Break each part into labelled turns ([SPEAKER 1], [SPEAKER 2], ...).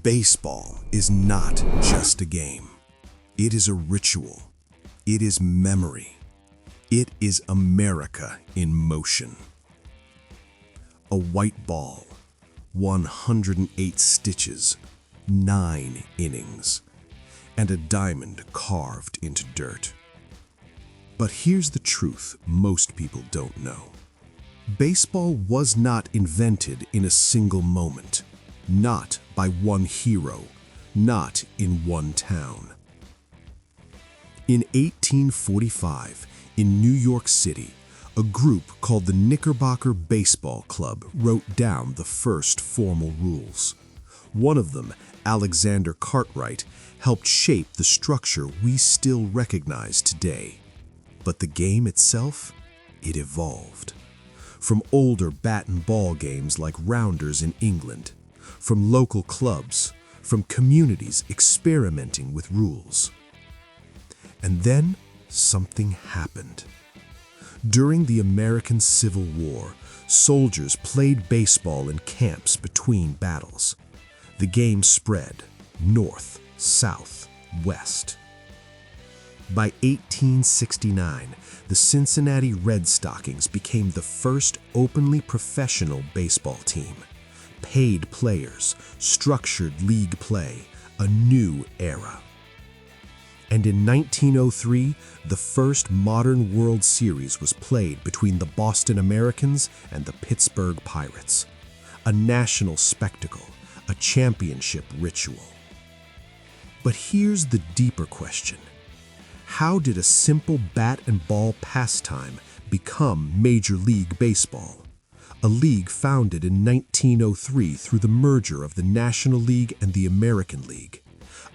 [SPEAKER 1] Baseball is not just a game. It is a ritual. It is memory. It is America in motion. A white ball, 108 stitches, 9 innings, and a diamond carved into dirt. But here's the truth most people don't know. Baseball was not invented in a single moment, not by one hero, not in one town. In 1845, in New York City, a group called the Knickerbocker Baseball Club wrote down the first formal rules. One of them, Alexander Cartwright, helped shape the structure we still recognize today. But the game itself, it evolved. From older bat and ball games like rounders in England, from local clubs, from communities experimenting with rules. And then something happened. During the American Civil War, soldiers played baseball in camps between battles. The game spread north, south, west. By 1869, the Cincinnati Red Stockings became the first openly professional baseball team. Paid players, structured league play, a new era. And in 1903, the first modern World Series was played between the Boston Americans and the Pittsburgh Pirates. A national spectacle, a championship ritual. But here's the deeper question. How did a simple bat and ball pastime become Major League Baseball? A league founded in 1903 through the merger of the National League and the American League.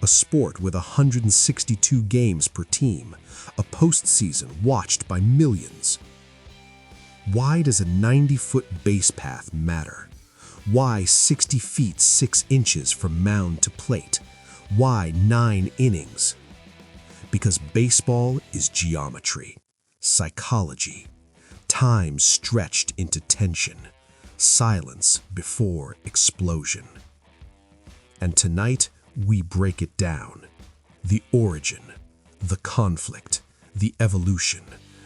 [SPEAKER 1] A sport with 162 games per team, a postseason watched by millions. Why does a 90-foot base path matter? Why 60 feet 6 inches from mound to plate? Why 9 innings? Because baseball is geometry, psychology, time stretched into tension, silence before explosion. And tonight, we break it down. The origin, the conflict, the evolution,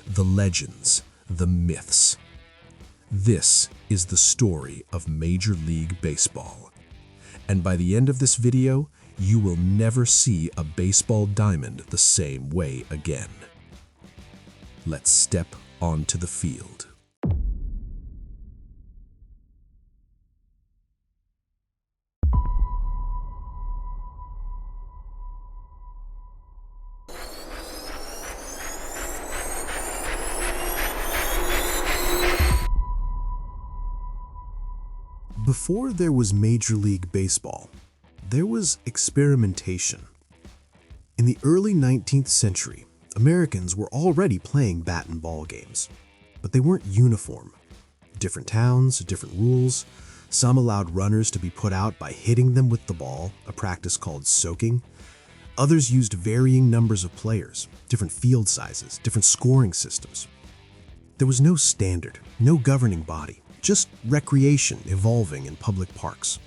[SPEAKER 1] the legends, the myths. This is the story of Major League Baseball. And by the end of this video, you will never see a baseball diamond the same way again. Let's step onto the field. Before there was Major League Baseball, there was experimentation. In the early 19th century, Americans were already playing bat and ball games, but they weren't uniform. Different towns, different rules. Some allowed runners to be put out by hitting them with the ball, a practice called soaking. Others used varying numbers of players, different field sizes, different scoring systems. There was no standard, no governing body, just recreation evolving in public parks.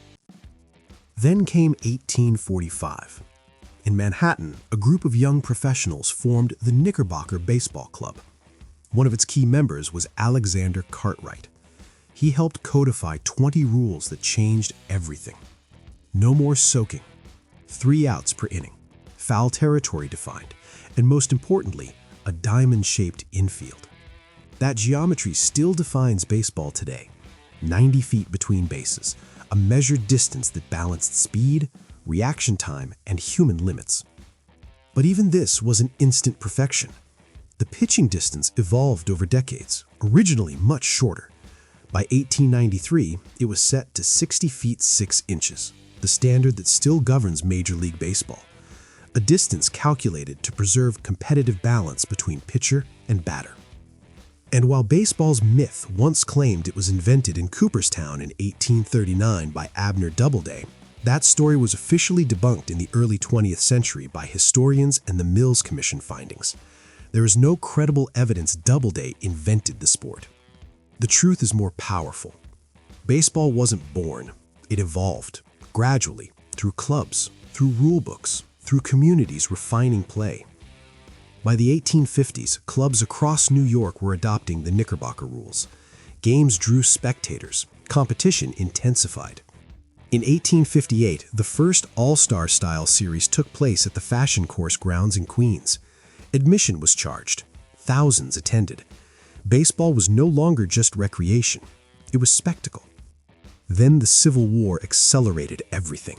[SPEAKER 1] Then came 1845. In Manhattan, a group of young professionals formed the Knickerbocker Baseball Club. One of its key members was Alexander Cartwright. He helped codify 20 rules that changed everything. No more soaking, 3 outs per inning, foul territory defined, and most importantly, a diamond-shaped infield. That geometry still defines baseball today. 90 feet between bases, a measured distance that balanced speed, reaction time, and human limits. But even this wasn't instant perfection. The pitching distance evolved over decades, originally much shorter. By 1893, it was set to 60 feet 6 inches, the standard that still governs Major League Baseball. A distance calculated to preserve competitive balance between pitcher and batter. And while baseball's myth once claimed it was invented in Cooperstown in 1839 by Abner Doubleday, that story was officially debunked in the early 20th century by historians and the Mills Commission findings. There is no credible evidence Doubleday invented the sport. The truth is more powerful. Baseball wasn't born, it evolved, gradually, through clubs, through rule books, through communities refining play. By the 1850s, clubs across New York were adopting the Knickerbocker rules. Games drew spectators. Competition intensified. In 1858, the first All-Star style series took place at the Fashion Course grounds in Queens. Admission was charged. Thousands attended. Baseball was no longer just recreation. It was spectacle. Then the Civil War accelerated everything.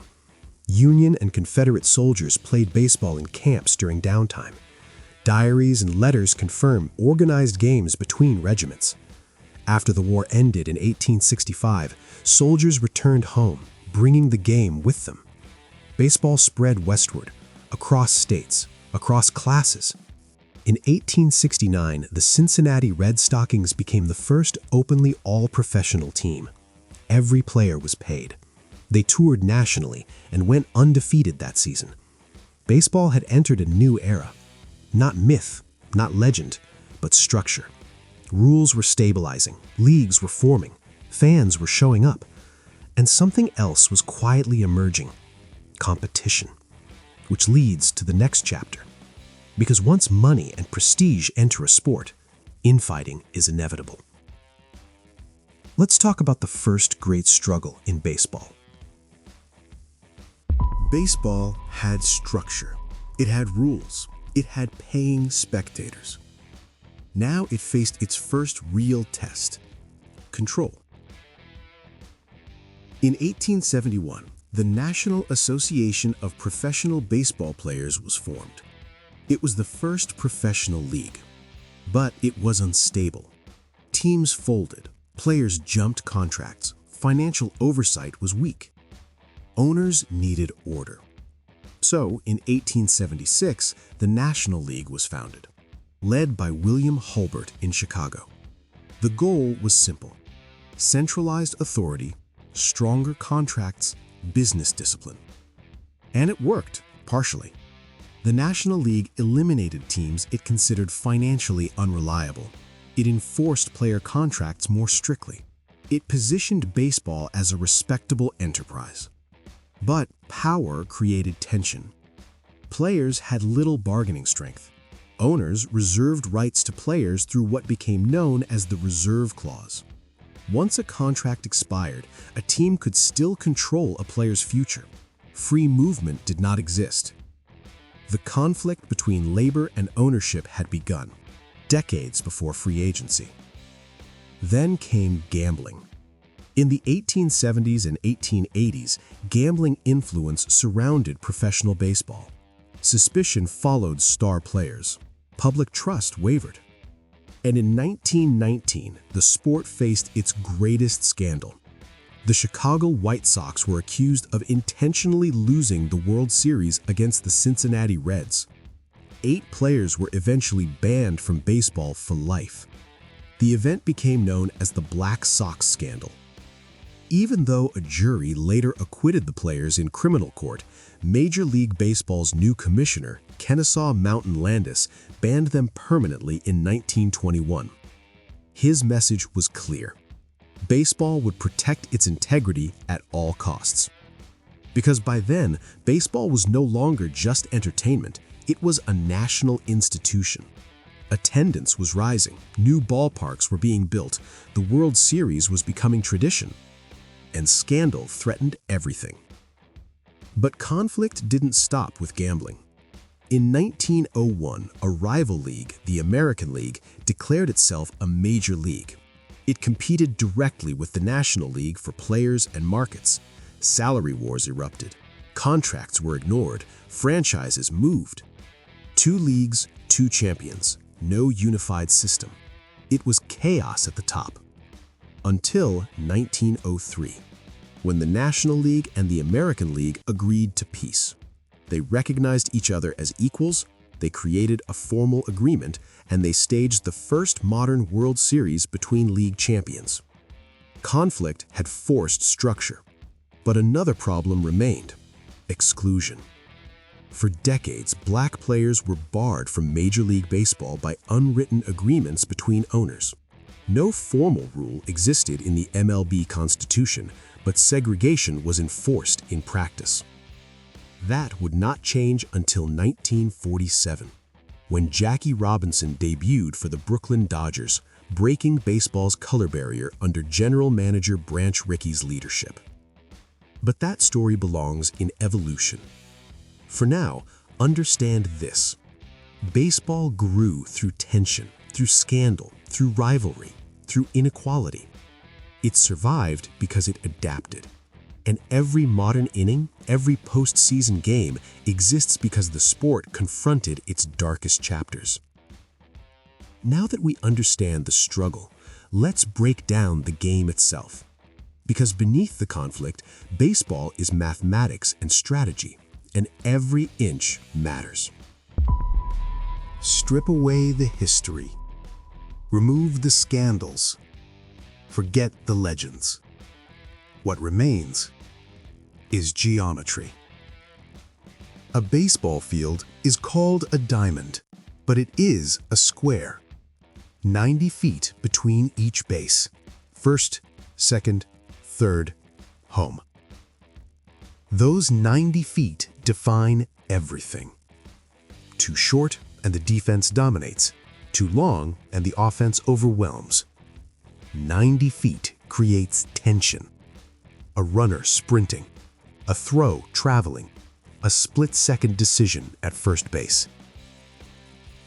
[SPEAKER 1] Union and Confederate soldiers played baseball in camps during downtime. Diaries and letters confirm organized games between regiments. After the war ended in 1865, soldiers returned home, bringing the game with them. Baseball spread westward, across states, across classes. In 1869, the Cincinnati Red Stockings became the first openly all-professional team. Every player was paid. They toured nationally and went undefeated that season. Baseball had entered a new era. Not myth, not legend, but structure. Rules were stabilizing, leagues were forming, fans were showing up. And something else was quietly emerging: competition, which leads to the next chapter. Because once money and prestige enter a sport, infighting is inevitable. Let's talk about the first great struggle in baseball. Baseball had structure. It had rules. It had paying spectators. Now it faced its first real test: control. In 1871, the National Association of Professional Baseball Players was formed. It was the first professional league, but it was unstable. Teams folded, players jumped contracts, financial oversight was weak. Owners needed order. So, in 1876, the National League was founded, led by William Hulbert in Chicago. The goal was simple: centralized authority, stronger contracts, business discipline. And it worked, partially. The National League eliminated teams it considered financially unreliable. It enforced player contracts more strictly. It positioned baseball as a respectable enterprise. But power created tension. Players had little bargaining strength. Owners reserved rights to players through what became known as the reserve clause. Once a contract expired, a team could still control a player's future. Free movement did not exist. The conflict between labor and ownership had begun, decades before free agency. Then came gambling. In the 1870s and 1880s, gambling influence surrounded professional baseball. Suspicion followed star players. Public trust wavered. And in 1919, the sport faced its greatest scandal. The Chicago White Sox were accused of intentionally losing the World Series against the Cincinnati Reds. 8 players were eventually banned from baseball for life. The event became known as the Black Sox scandal. Even though a jury later acquitted the players in criminal court, Major League Baseball's new commissioner, Kennesaw Mountain Landis, banned them permanently in 1921. His message was clear: baseball would protect its integrity at all costs. Because by then, baseball was no longer just entertainment, it was a national institution. Attendance was rising, new ballparks were being built, the World Series was becoming tradition. And scandal threatened everything. But conflict didn't stop with gambling. In 1901, a rival league, the American League, declared itself a major league. It competed directly with the National League for players and markets. Salary wars erupted. Contracts were ignored. Franchises moved. 2 leagues, 2 champions. No unified system. It was chaos at the top. Until 1903, when the National League and the American League agreed to peace. They recognized each other as equals, they created a formal agreement, and they staged the first modern World Series between league champions. Conflict had forced structure, but another problem remained: exclusion. For decades, black players were barred from Major League Baseball by unwritten agreements between owners. No formal rule existed in the MLB Constitution, but segregation was enforced in practice. That would not change until 1947, when Jackie Robinson debuted for the Brooklyn Dodgers, breaking baseball's color barrier under general manager Branch Rickey's leadership. But that story belongs in evolution. For now, understand this. Baseball grew through tension, through scandal, through rivalry, through inequality. It survived because it adapted. And every modern inning, every postseason game exists because the sport confronted its darkest chapters. Now that we understand the struggle, let's break down the game itself. Because beneath the conflict, baseball is mathematics and strategy, and every inch matters. Strip away the history. Remove the scandals. Forget the legends. What remains is geometry. A baseball field is called a diamond, but it is a square. 90 feet between each base. First, second, third, home. Those 90 feet define everything. Too short and the defense dominates. Too long and the offense overwhelms. 90 feet creates tension. A runner sprinting, a throw traveling, a split-second decision at first base.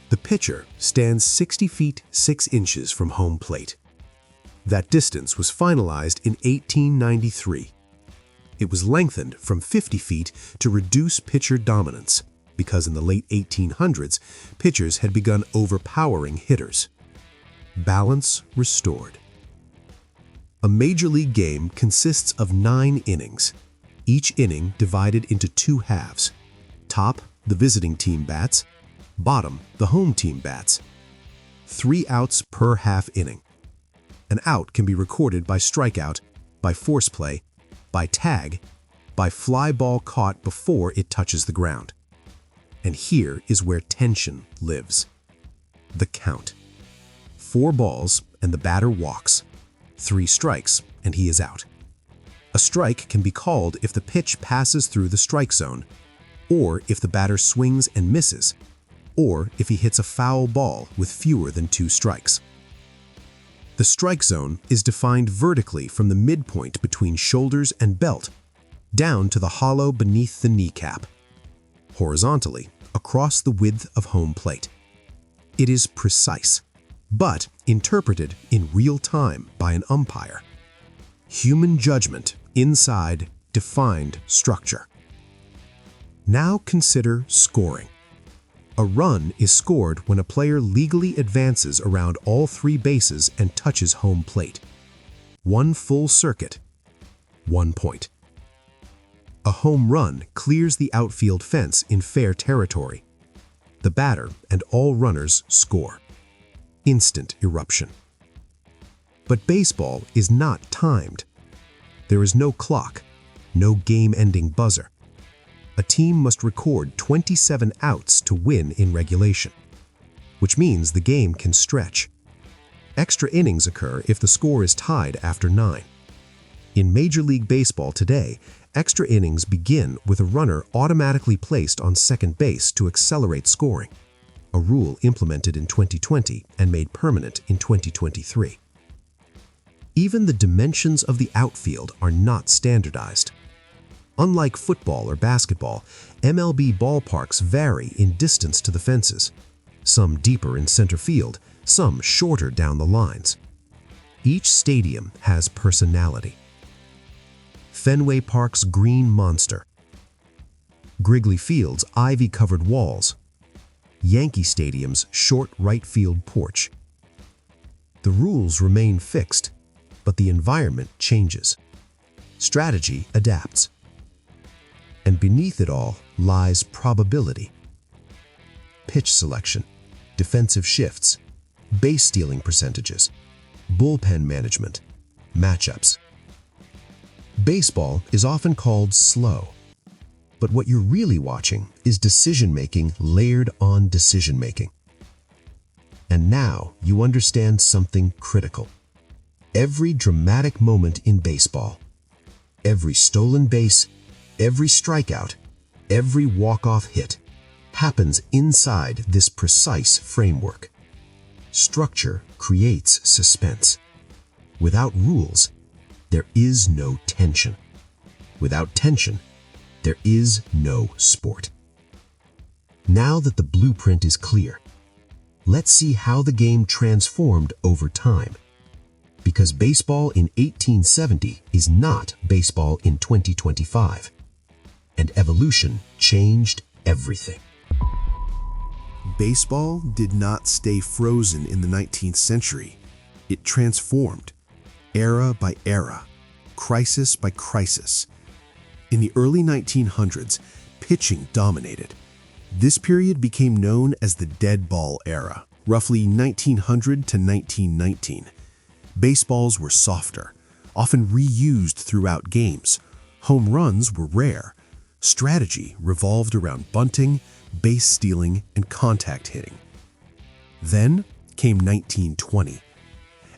[SPEAKER 1] The pitcher stands 60 feet 6 inches from home plate. That distance was finalized in 1893. It was lengthened from 50 feet to reduce pitcher dominance, because in the late 1800s, pitchers had begun overpowering hitters. Balance restored. A major league game consists of 9 innings, each inning divided into 2 halves. Top, the visiting team bats. Bottom, the home team bats. 3 outs per half inning. An out can be recorded by strikeout, by force play, by tag, by fly ball caught before it touches the ground. And here is where tension lives. The count. 4 balls and the batter walks. 3 strikes and he is out. A strike can be called if the pitch passes through the strike zone, or if the batter swings and misses, or if he hits a foul ball with fewer than 2 strikes. The strike zone is defined vertically from the midpoint between shoulders and belt, down to the hollow beneath the kneecap, horizontally across the width of home plate. It is precise, but interpreted in real time by an umpire. Human judgment inside defined structure. Now consider scoring. A run is scored when a player legally advances around all 3 bases and touches home plate. 1 full circuit, 1 point. A home run clears the outfield fence in fair territory. The batter and all runners score. Instant eruption. But baseball is not timed. There is no clock, no game-ending buzzer. A team must record 27 outs to win in regulation, which means the game can stretch. Extra innings occur if the score is tied after 9. In Major League Baseball today, extra innings begin with a runner automatically placed on second base to accelerate scoring, a rule implemented in 2020 and made permanent in 2023. Even the dimensions of the outfield are not standardized. Unlike football or basketball, MLB ballparks vary in distance to the fences, some deeper in center field, some shorter down the lines. Each stadium has personality. Fenway Park's green monster, Wrigley Field's ivy-covered walls, Yankee Stadium's short right field porch. The rules remain fixed, but the environment changes. Strategy adapts. And beneath it all lies probability. Pitch selection, defensive shifts, base stealing percentages, bullpen management, matchups. Baseball is often called slow, but what you're really watching is decision-making layered on decision-making. And now you understand something critical. Every dramatic moment in baseball, every stolen base, every strikeout,
[SPEAKER 2] Every walk-off hit happens inside this precise framework. Structure creates suspense. Without rules, there is no tension. Without tension, there is no sport. Now that the blueprint is clear, let's see how the game transformed over time. Because baseball in 1870 is not baseball in 2025. And evolution changed everything.
[SPEAKER 1] Baseball did not stay frozen in the 19th century. It transformed, era by era, crisis by crisis. In the early 1900s, pitching dominated. This period became known as the dead ball era, roughly 1900 to 1919. Baseballs were softer, often reused throughout games. Home runs were rare. Strategy revolved around bunting, base stealing, and contact hitting. Then came 1920.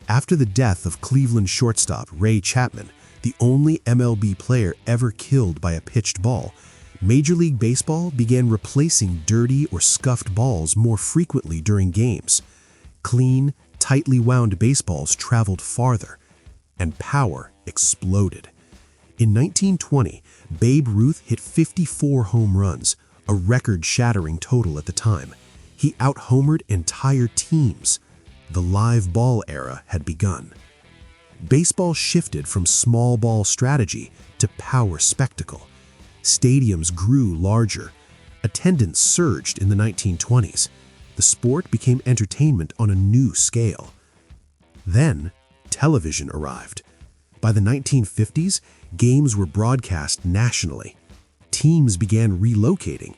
[SPEAKER 1] After the death of Cleveland shortstop Ray Chapman, the only MLB player ever killed by a pitched ball, Major League Baseball began replacing dirty or scuffed balls more frequently during games. Clean, tightly wound baseballs traveled farther, and power exploded. In 1920, Babe Ruth hit 54 home runs, a record-shattering total at the time. He out-homered entire teams. The live ball era had begun. Baseball shifted from small ball strategy to power spectacle. Stadiums grew larger. Attendance surged in the 1920s. The sport became entertainment on a new scale. Then, television arrived. By the 1950s, games were broadcast nationally. Teams began relocating.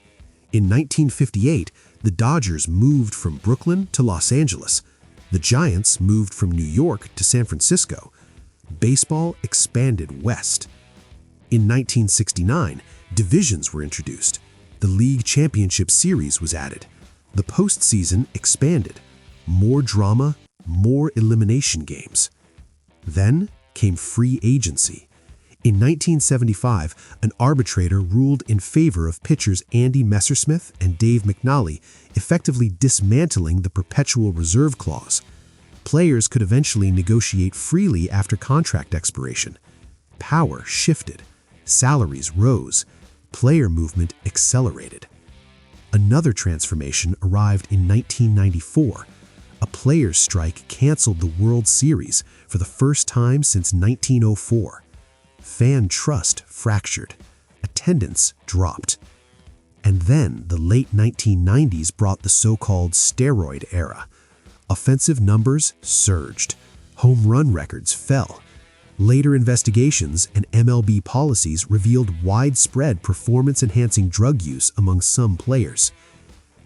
[SPEAKER 1] In 1958, the Dodgers moved from Brooklyn to Los Angeles. The Giants moved from New York to San Francisco. Baseball expanded west. In 1969, divisions were introduced. The League Championship Series was added. The postseason expanded. More drama, more elimination games. Then came free agency. In 1975, an arbitrator ruled in favor of pitchers Andy Messersmith and Dave McNally, effectively dismantling the perpetual reserve clause. Players could eventually negotiate freely after contract expiration. Power shifted. Salaries rose. Player movement accelerated. Another transformation arrived in 1994. A players' strike canceled the World Series for the first time since 1904. Fan trust fractured. Attendance dropped. And then the late 1990s brought the so-called steroid era. Offensive numbers surged. Home run records fell. Later investigations and MLB policies revealed widespread performance-enhancing drug use among some players.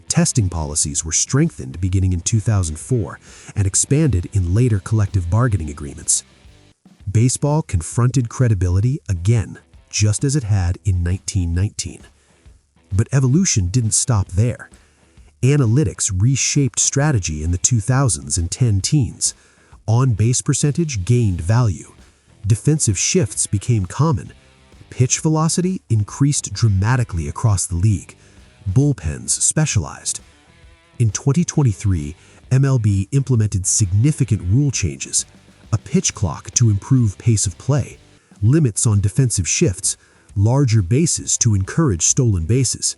[SPEAKER 1] Testing policies were strengthened beginning in 2004 and expanded in later collective bargaining agreements. Baseball confronted credibility again, just as it had in 1919. But evolution didn't stop there. Analytics reshaped strategy in the 2000s and 10-teens. On-base percentage gained value. Defensive shifts became common. Pitch velocity increased dramatically across the league. Bullpens specialized. In 2023, MLB implemented significant rule changes. A pitch clock to improve pace of play, limits on defensive shifts, larger bases to encourage stolen bases.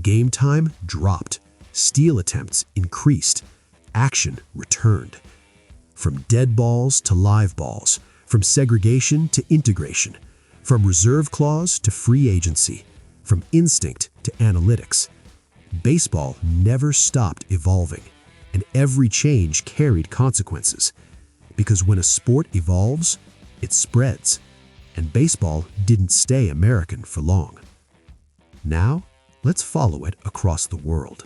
[SPEAKER 1] Game time dropped. Steal attempts increased. Action returned. From dead balls to live balls, from segregation to integration, from reserve clause to free agency, from instinct to analytics. Baseball never stopped evolving, and every change carried consequences. Because when a sport evolves, it spreads, and baseball didn't stay American for long. Now, let's follow it across the world.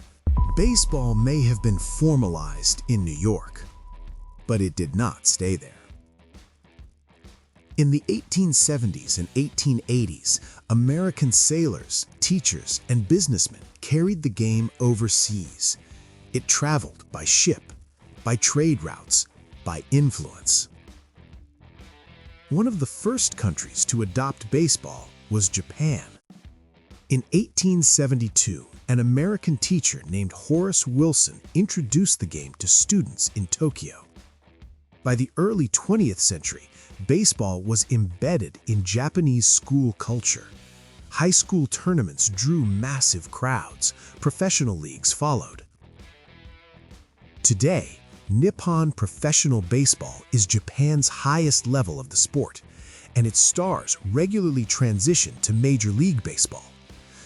[SPEAKER 1] Baseball may have been formalized in New York, but it did not stay there. In the 1870s and 1880s, American sailors, teachers, and businessmen carried the game overseas. It traveled by ship, by trade routes, by influence. One of the first countries to adopt baseball was Japan. In 1872, an American teacher named Horace Wilson introduced the game to students in Tokyo. By the early 20th century, baseball was embedded in Japanese school culture. High school tournaments drew massive crowds. Professional leagues followed. Today, Nippon professional baseball is Japan's highest level of the sport, and its stars regularly transition to Major League Baseball.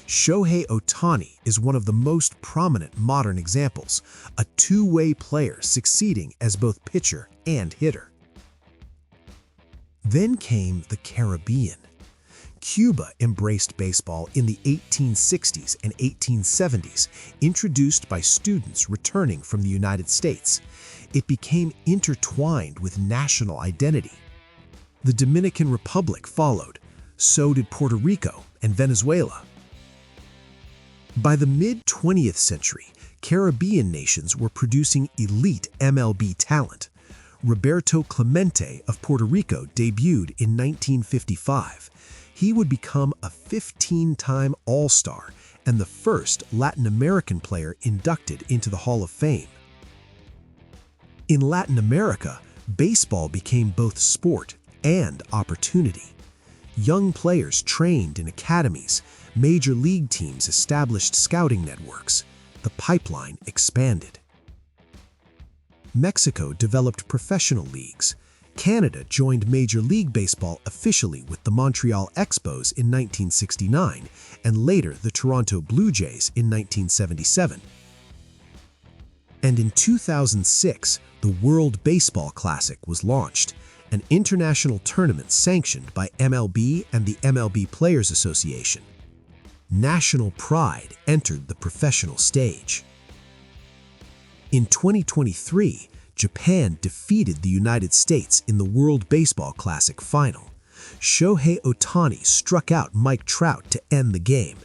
[SPEAKER 1] Shohei Ohtani is one of the most prominent modern examples, a two-way player succeeding as both pitcher and hitter. Then came the Caribbean. Cuba embraced baseball in the 1860s and 1870s, introduced by students returning from the United States. It became intertwined with national identity. The Dominican Republic followed. So did Puerto Rico and Venezuela. By the mid-20th century, Caribbean nations were producing elite MLB talent. Roberto Clemente of Puerto Rico debuted in 1955. He would become a 15-time All-Star and the first Latin American player inducted into the Hall of Fame. In Latin America, baseball became both sport and opportunity. Young players trained in academies, major league teams established scouting networks. The pipeline expanded. Mexico developed professional leagues. Canada joined Major League Baseball officially with the Montreal Expos in 1969 and later the Toronto Blue Jays in 1977. And in 2006, the World Baseball Classic was launched, an international tournament sanctioned by MLB and the MLB Players Association. National pride entered the professional stage. In 2023, Japan defeated the United States in the World Baseball Classic final. Shohei Ohtani struck out Mike Trout to end the game.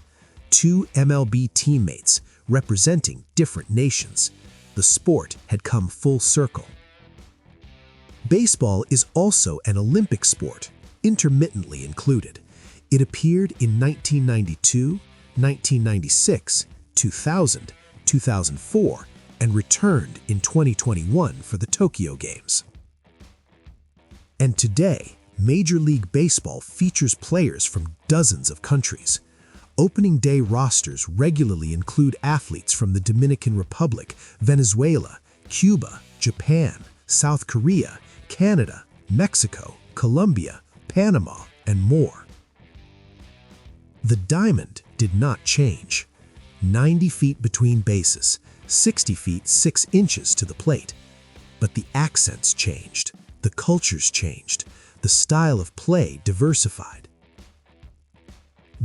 [SPEAKER 1] Two MLB teammates representing different nations. The sport had come full circle. Baseball is also an Olympic sport, intermittently included. It appeared in 1992, 1996, 2000, 2004, and returned in 2021 for the Tokyo Games. And today, Major League Baseball features players from dozens of countries. Opening day rosters regularly include athletes from the Dominican Republic, Venezuela, Cuba, Japan, South Korea, Canada, Mexico, Colombia, Panama, and more. The diamond did not change. 90 feet between bases, 60 feet 6 inches to the plate. But the accents changed, the cultures changed, the style of play diversified.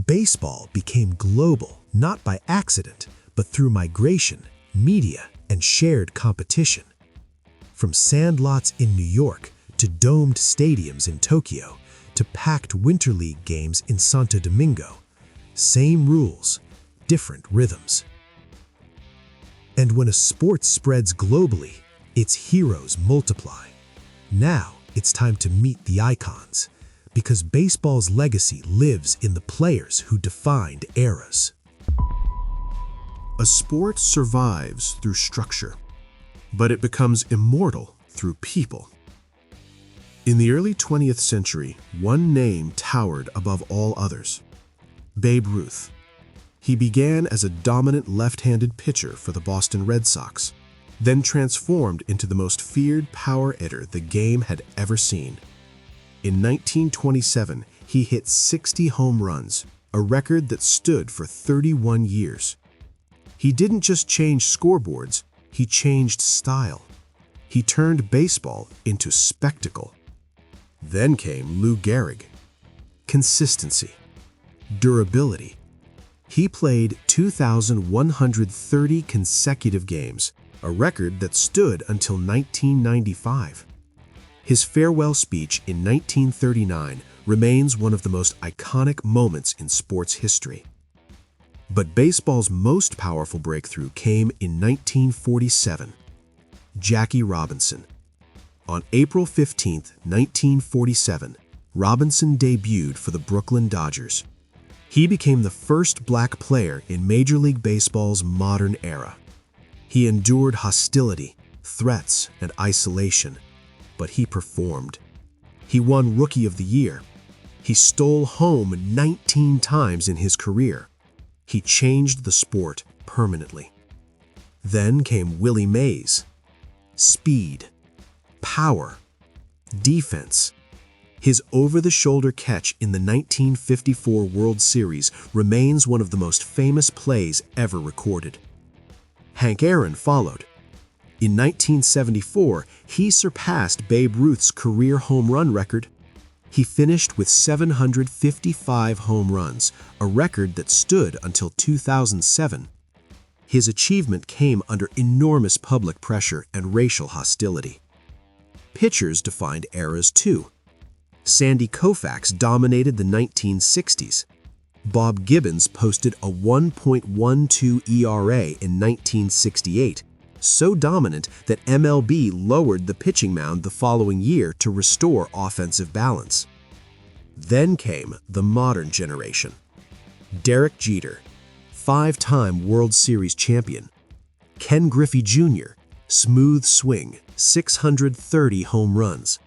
[SPEAKER 1] Baseball became global not by accident, but through migration, media, and shared competition. From sandlots in New York to domed stadiums in Tokyo to packed Winter League games in Santo Domingo, same rules, different rhythms. And when a sport spreads globally, its heroes multiply. Now it's time to meet the icons, because baseball's legacy lives in the players who defined eras. A sport survives through structure, but it becomes immortal through people. In the early 20th century, one name towered above all others: Babe Ruth. He began as a dominant left-handed pitcher for the Boston Red Sox, then transformed into the most feared power hitter the game had ever seen. In 1927, he hit 60 home runs, a record that stood for 31 years. He didn't just change scoreboards, he changed style. He turned baseball into spectacle. Then came Lou Gehrig. Consistency. Durability. He played 2,130 consecutive games, a record that stood until 1995. His farewell speech in 1939 remains one of the most iconic moments in sports history. But baseball's most powerful breakthrough came in 1947. Jackie Robinson. On April 15, 1947, Robinson debuted for the Brooklyn Dodgers.
[SPEAKER 3] He became the first black player in Major League Baseball's modern era. He endured hostility, threats, and isolation, but he performed. He won Rookie of the Year. He stole home 19 times in his career. He changed the sport permanently. Then came Willie Mays. Speed, power, defense. His over-the-shoulder catch in the 1954 World Series remains one of the most famous plays ever recorded. Hank Aaron followed. In 1974, he surpassed Babe Ruth's career home run record. He finished with 755 home runs, a record that stood until 2007. His achievement came under enormous public pressure and racial hostility. Pitchers defined eras too. Sandy Koufax dominated the 1960s. Bob Gibbons posted a 1.12 ERA in 1968, so dominant that MLB lowered the pitching mound the following year to restore offensive balance. Then came the modern generation. Derek Jeter, 5-time World Series champion. Ken Griffey Jr., smooth swing, 630 home runs.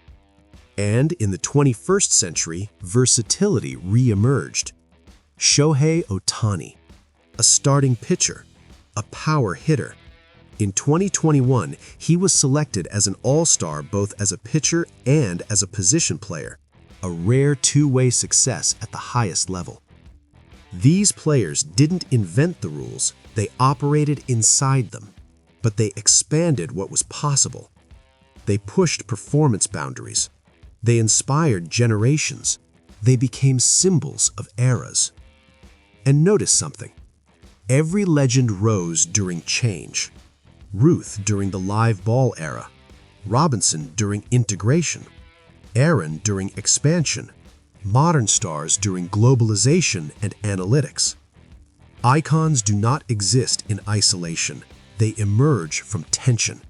[SPEAKER 3] And in the 21st century, versatility re-emerged. Shohei Ohtani, a starting pitcher, a power hitter. In 2021, he was selected as an all-star both as a pitcher and as a position player, a rare two-way success at the highest level. These players didn't invent the rules, they operated inside them, but they expanded what was possible. They pushed performance boundaries. They inspired generations. They became symbols of eras. And notice something. Every legend rose during change. Ruth during the live ball era, Robinson during integration, Aaron during expansion, modern stars during globalization and analytics. Icons do not exist in isolation. They emerge from tension.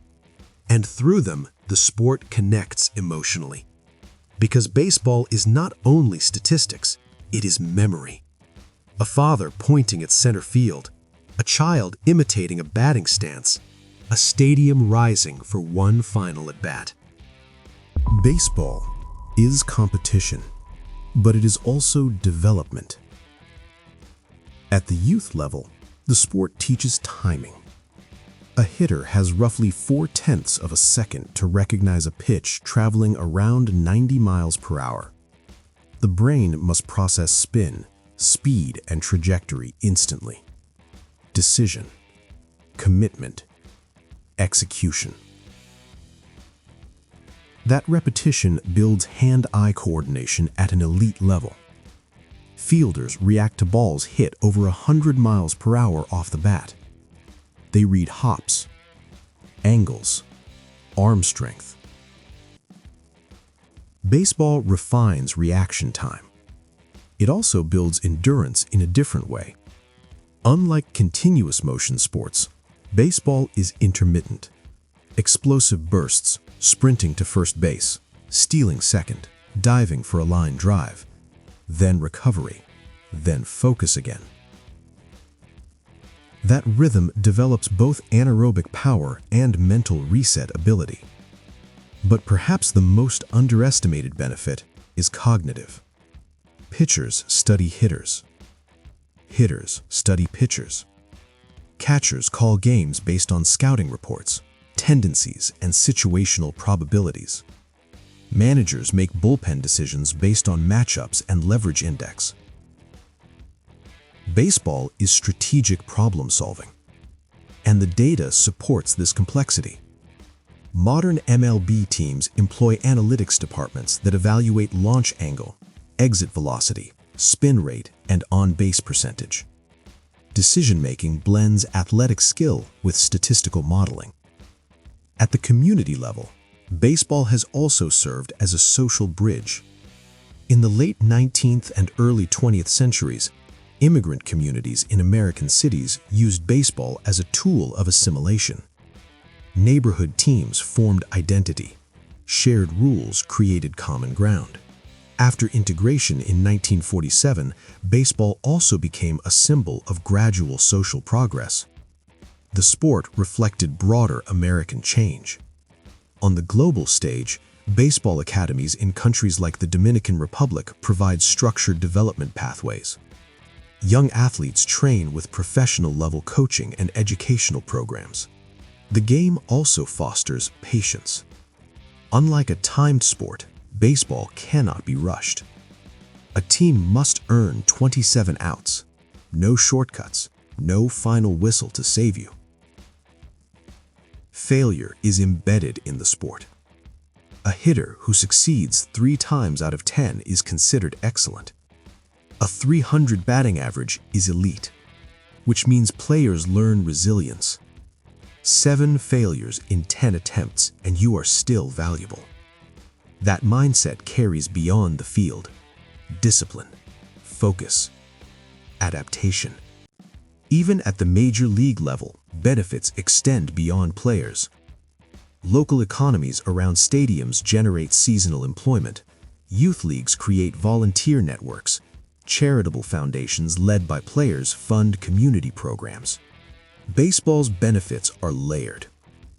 [SPEAKER 3] And through them, the sport connects emotionally. Because baseball is not only statistics, it is memory. A father pointing at center field, a child imitating a batting stance, a stadium rising for one final at-bat.
[SPEAKER 1] Baseball is competition, but it is also development. At the youth level, the sport teaches timing. A hitter has roughly 0.4 of a second to recognize a pitch traveling around 90 miles per hour. The brain must process spin, speed, and trajectory instantly. Decision, commitment, execution. That repetition builds hand-eye coordination at an elite level. Fielders react to balls hit over 100 miles per hour off the bat. They read hops, angles, arm strength. Baseball refines reaction time. It also builds endurance in a different way. Unlike continuous motion sports, baseball is intermittent. Explosive bursts, sprinting to first base, stealing second, diving for a line drive, then recovery, then focus again. That rhythm develops both anaerobic power and mental reset ability. But perhaps the most underestimated benefit is cognitive. Pitchers study hitters. Hitters study pitchers. Catchers call games based on scouting reports, tendencies, and situational probabilities. Managers make bullpen decisions based on matchups and leverage index. Baseball is strategic problem solving, and the data supports this complexity. Modern MLB teams employ analytics departments that evaluate launch angle, exit velocity, spin rate, and on-base percentage. Decision-making blends athletic skill with statistical modeling. At the community level, baseball has also served as a social bridge. In the late 19th and early 20th centuries, immigrant communities in American cities used baseball as a tool of assimilation. Neighborhood teams formed identity. Shared rules created common ground.
[SPEAKER 3] After integration in 1947, baseball also became a symbol of gradual social progress. The sport reflected broader American change. On the global stage, baseball academies in countries like the Dominican Republic provide structured development pathways. Young athletes train with professional-level coaching and educational programs. The game also fosters patience. Unlike a timed sport, baseball cannot be rushed. A team must earn 27 outs. No shortcuts, no final whistle to save you. Failure is embedded in the sport. A hitter who succeeds 3 times out of 10 is considered excellent. A 300 batting average is elite, which means players learn resilience. 7 failures in 10 attempts and you are still valuable. That mindset carries beyond the field. Discipline, focus, adaptation. Even at the major league level, benefits extend beyond players. Local economies around stadiums generate seasonal employment. Youth leagues create volunteer networks. Charitable foundations led by players fund community programs. Baseball's benefits are layered.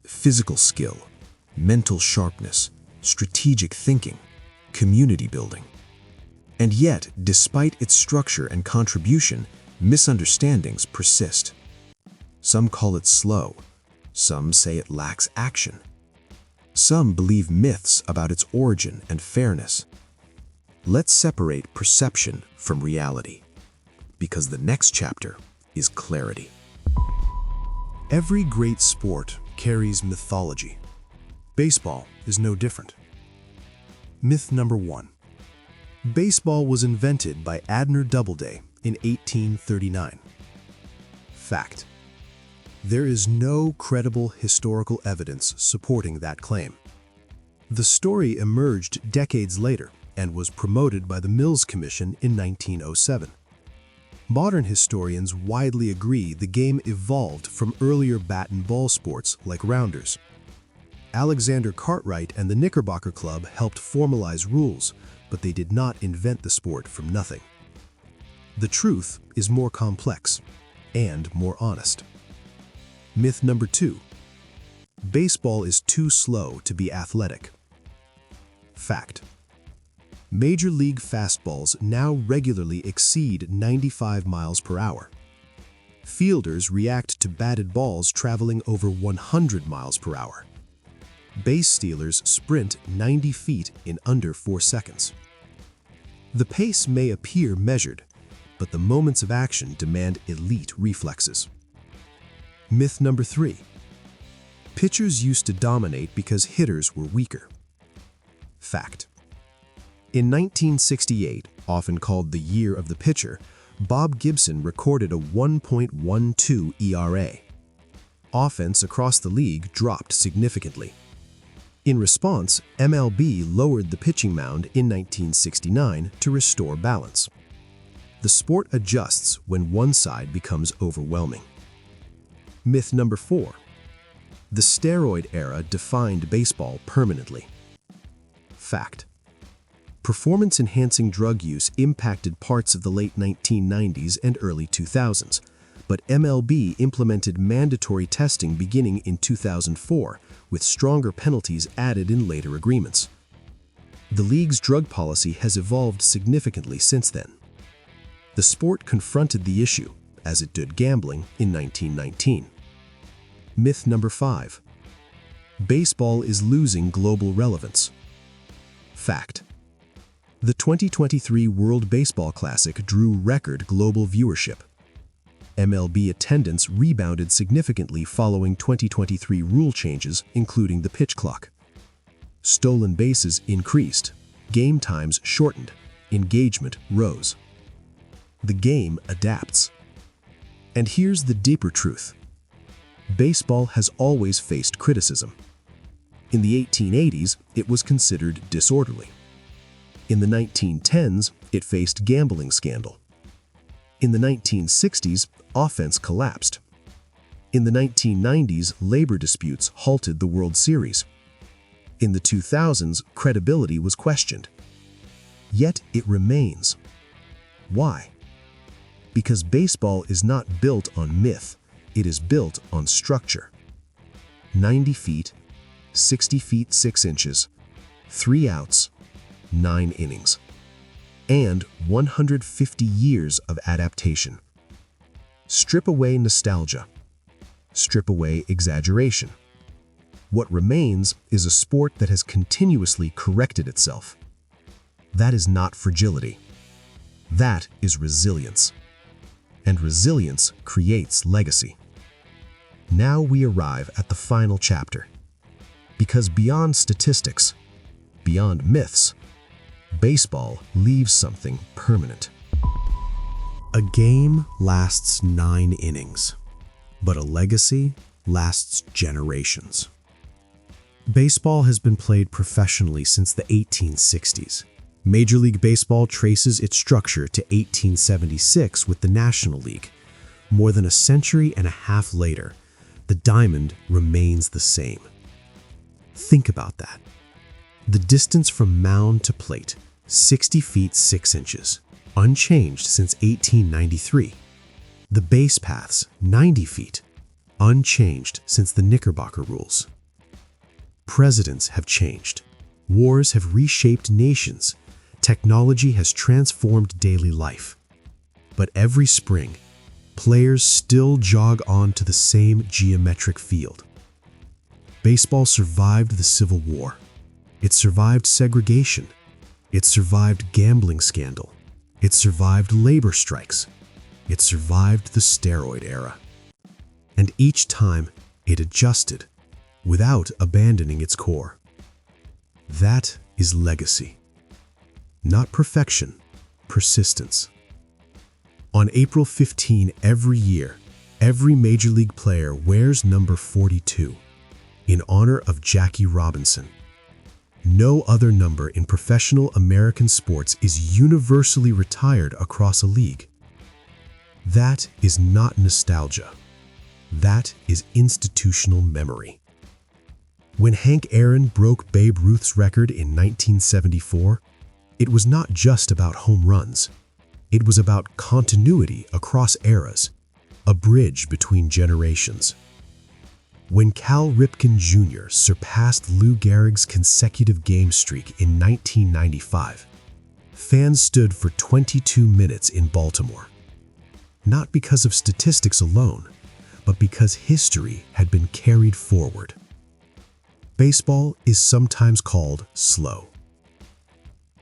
[SPEAKER 3] Physical skill, mental sharpness, strategic thinking, community building. And yet, despite its structure and contribution, misunderstandings persist. Some call it slow. Some say it lacks action. Some believe myths about its origin and fairness. Let's separate perception from reality, because the next chapter is clarity. Every great sport carries mythology. Baseball is no different. Myth number 1. Baseball was invented by Abner Doubleday in 1839. Fact: there is no credible historical evidence supporting that claim. The story emerged decades later and was promoted by the Mills Commission in 1907. Modern historians widely agree the game evolved from earlier bat and ball sports like rounders. Alexander Cartwright and the Knickerbocker Club helped formalize rules, but they did not invent the sport from nothing. The truth is more complex and more honest. Myth number 2. Baseball is too slow to be athletic. Fact: Major league fastballs now regularly exceed 95 miles per hour. Fielders react to batted balls traveling over 100 miles per hour. Base stealers sprint 90 feet in under 4 seconds. The pace may appear measured, but the moments of action demand elite reflexes. Myth number 3. Pitchers used to dominate because hitters were weaker. Fact: in 1968, often called the year of the pitcher, Bob Gibson recorded a 1.12 ERA. Offense across the league dropped significantly. In response, MLB lowered the pitching mound in 1969 to restore balance. The sport adjusts when one side becomes overwhelming. Myth number 4. The steroid era defined baseball permanently. Fact: performance-enhancing drug use impacted parts of the late 1990s and early 2000s, but MLB implemented mandatory testing beginning in 2004, with stronger penalties added in later agreements. The league's drug policy has evolved significantly since then. The sport confronted the issue, as it did gambling, in 1919. Myth number 5. Baseball is losing global relevance. Fact: the 2023 World Baseball Classic drew record global viewership. MLB attendance rebounded significantly following 2023 rule changes, including the pitch clock. Stolen bases increased, game times shortened, engagement rose. The game adapts. And here's the deeper truth. Baseball has always faced criticism. In the 1880s, it was considered disorderly. In the 1910s, it faced gambling scandal. In the 1960s, offense collapsed. In the 1990s, labor disputes halted the World Series. In the 2000s, credibility was questioned. Yet it remains. Why? Because baseball is not built on myth, it is built on structure. 90 feet, 60 feet 6 inches, 3 outs, 9 innings, and 150 years of adaptation. Strip away nostalgia. Strip away exaggeration. What remains is a sport that has continuously corrected itself. That is not fragility. That is resilience. And resilience creates legacy. Now we arrive at the final chapter. Because beyond statistics, beyond myths, baseball leaves something permanent. A game lasts 9 innings, but a legacy lasts generations. Baseball has been played professionally since the 1860s. Major League Baseball traces its structure to 1876 with the National League. More than a century and a half later, the diamond remains the same. Think about that. The distance from mound to plate, 60 feet 6 inches, unchanged since 1893. The base paths, 90 feet, unchanged since the Knickerbocker rules. Presidents have changed. Wars have reshaped nations. Technology has transformed daily life. But every spring, players still jog on to the same geometric field. Baseball survived the Civil War. It survived segregation. It survived gambling scandal. It survived labor strikes. It survived the steroid era. And each time, it adjusted, without abandoning its core. That is legacy. Not perfection, persistence. On April 15 every year, every Major League player wears number 42 in honor of Jackie Robinson. No other number in professional American sports is universally retired across a league. That is not nostalgia. That is institutional memory. When Hank Aaron broke Babe Ruth's record in 1974, it was not just about home runs. It was about continuity across eras, a bridge between generations. When Cal Ripken Jr. surpassed Lou Gehrig's consecutive game streak in 1995, fans stood for 22 minutes in Baltimore. Not because of statistics alone, but because history had been carried forward. Baseball is sometimes called slow.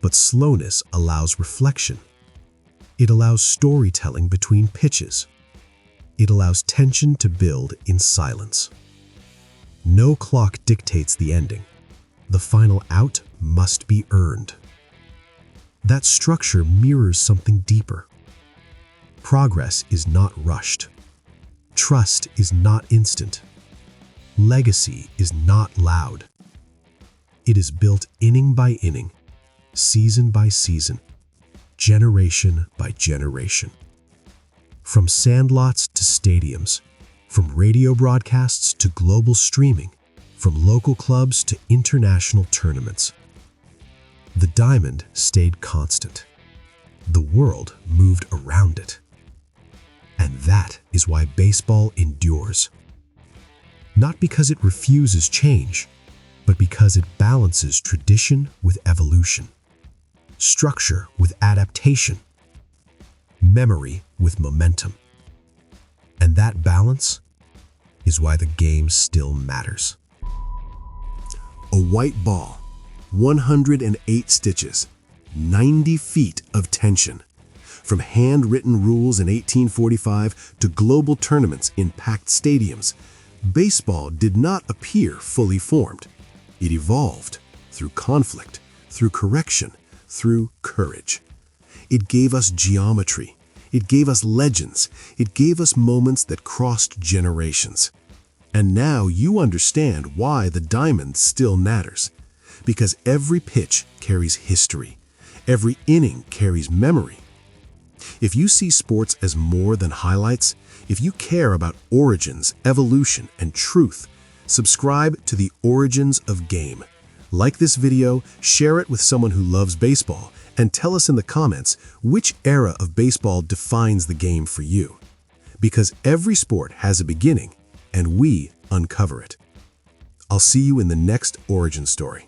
[SPEAKER 3] But slowness allows reflection. It allows storytelling between pitches. It allows tension to build in silence. No clock dictates the ending. The final out must be earned. That structure mirrors something deeper. Progress is not rushed. Trust is not instant. Legacy is not loud. It is built inning by inning, season by season, generation by generation. From sandlots to stadiums, from radio broadcasts to global streaming, from local clubs to international tournaments. The diamond stayed constant. The world moved around it. And that is why baseball endures. Not because it refuses change, but because it balances tradition with evolution, structure with adaptation, memory with momentum. And that balance is why the game still matters. A white ball, 108 stitches, 90 feet of tension. From handwritten rules in 1845 to global tournaments in packed stadiums, baseball did not appear fully formed. It evolved through conflict, through correction, through courage. It gave us geometry. It gave us legends. It gave us moments that crossed generations. And now you understand why the diamond still matters. Because every pitch carries history. Every inning carries memory. If you see sports as more than highlights, if you care about origins, evolution, and truth, subscribe to the Origins of Game. Like this video, share it with someone who loves baseball, And tell us in the comments which era of baseball defines the game for you. Because every sport has a beginning, and we uncover it. I'll see you in the next origin story.